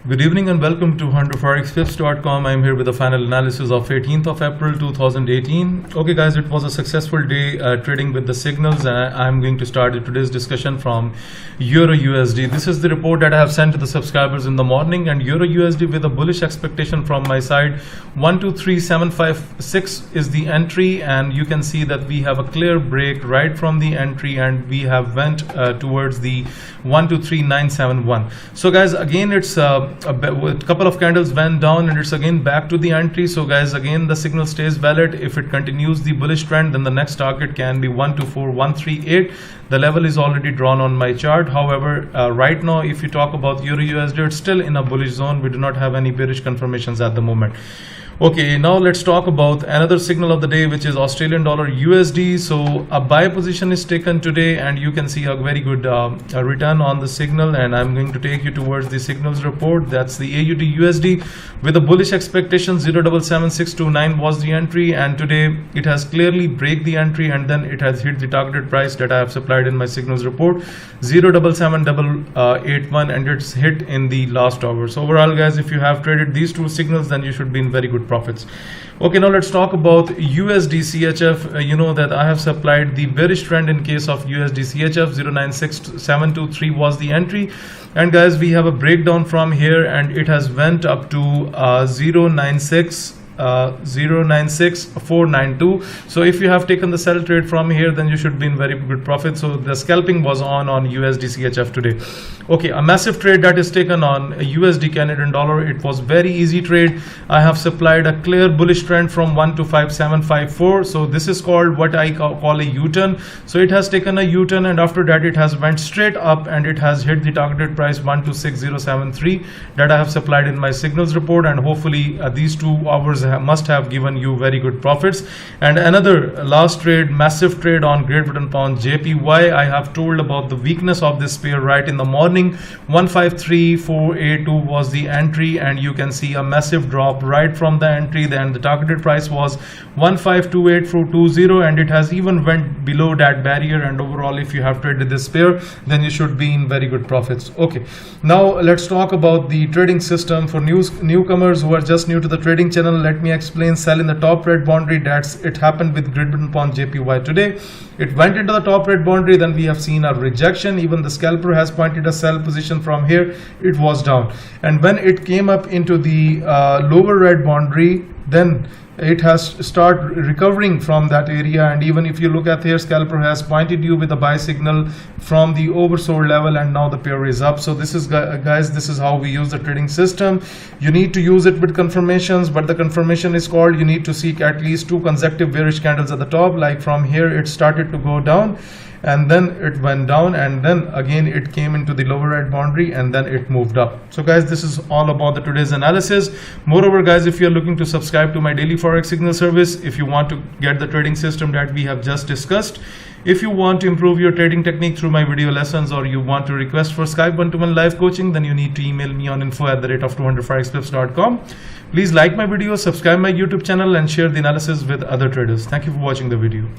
Good evening and welcome to ForexTips.com. I'm here with the final analysis of 18th of April 2018. Okay guys, it was a successful day trading with the signals. I'm going to start today's discussion from EURUSD. This is the report that I have sent to the subscribers in the morning, and EURUSD with a bullish expectation from my side. 123756 is the entry, and you can see that we have a clear break right from the entry and we have went towards the 123971. So guys, again it's a couple of candles went down and it's again back to the entry. So guys, again the signal stays valid. If it continues the bullish trend, then the next target can be 124138. The level is already drawn on my chart. However, right now if you talk about EURUSD, it's still in a bullish zone. We do not have any bearish confirmations at the moment. Okay, now let's talk about another signal of the day, which is Australian dollar USD. So a buy position is taken today, and you can see a very good return on the signal, and I'm going to take you towards the signals report. That's the AUDUSD with a bullish expectation. 077629 was the entry, and today it has clearly break the entry and then it has hit the targeted price that I have supplied in my signals report, 077781, and it's hit in the last hour. So overall guys, if you have traded these two signals, then you should be in very good profits. Okay, now let's talk about USDCHF. You know that I have supplied the bearish trend in case of USDCHF. 096723 was the entry, and guys, we have a breakdown from here and it has went up to 096492. So if you have taken the sell trade from here, then you should be in very good profit. So the scalping was on USDCHF today. Okay, a massive trade that is taken on USD Canadian dollar. It was very easy trade. I have supplied a clear bullish trend from 125754. So this is called what I call a U-turn. So it has taken a U-turn, and after that it has went straight up and it has hit the targeted price 126073 that I have supplied in my signals report, and hopefully these 2 hours must have given you very good profits. And another last trade, massive trade on Great Britain pound JPY. I have told about the weakness of this pair right in the morning. 153482 was the entry, and you can see a massive drop right from the entry. Then the targeted price was 152820, and it has even went below that barrier. And overall, if you have traded this pair, then you should be in very good profits. Okay, now let's talk about the trading system for newcomers who are just new to the trading channel. Let me explain. Sell in the top red boundary. It happened with Great Britain pound JPY today. It went into the top red boundary, then we have seen a rejection. Even the scalper has pointed a sell position from here. It was down, and when it came up into the lower red boundary, then it has started recovering from that area. And even if you look at here, scalper has pointed you with a buy signal from the oversold level, and now the pair is up. So this is, guys, this is how we use the trading system. You need to use it with confirmations, but the confirmation is called, you need to seek at least 2 consecutive bearish candles at the top. Like from here it started to go down, and then it went down, and then again it came into the lower red boundary, and then it moved up. So guys, this is all about the today's analysis. Moreover guys, if you are looking to subscribe to my daily forex signal service, if you want to get the trading system that we have just discussed, if you want to improve your trading technique through my video lessons, or you want to request for Skype one-to-one live coaching, then you need to email me on info@200forexclips.com. Please like my video, subscribe my YouTube channel, and share the analysis with other traders. Thank you for watching the video.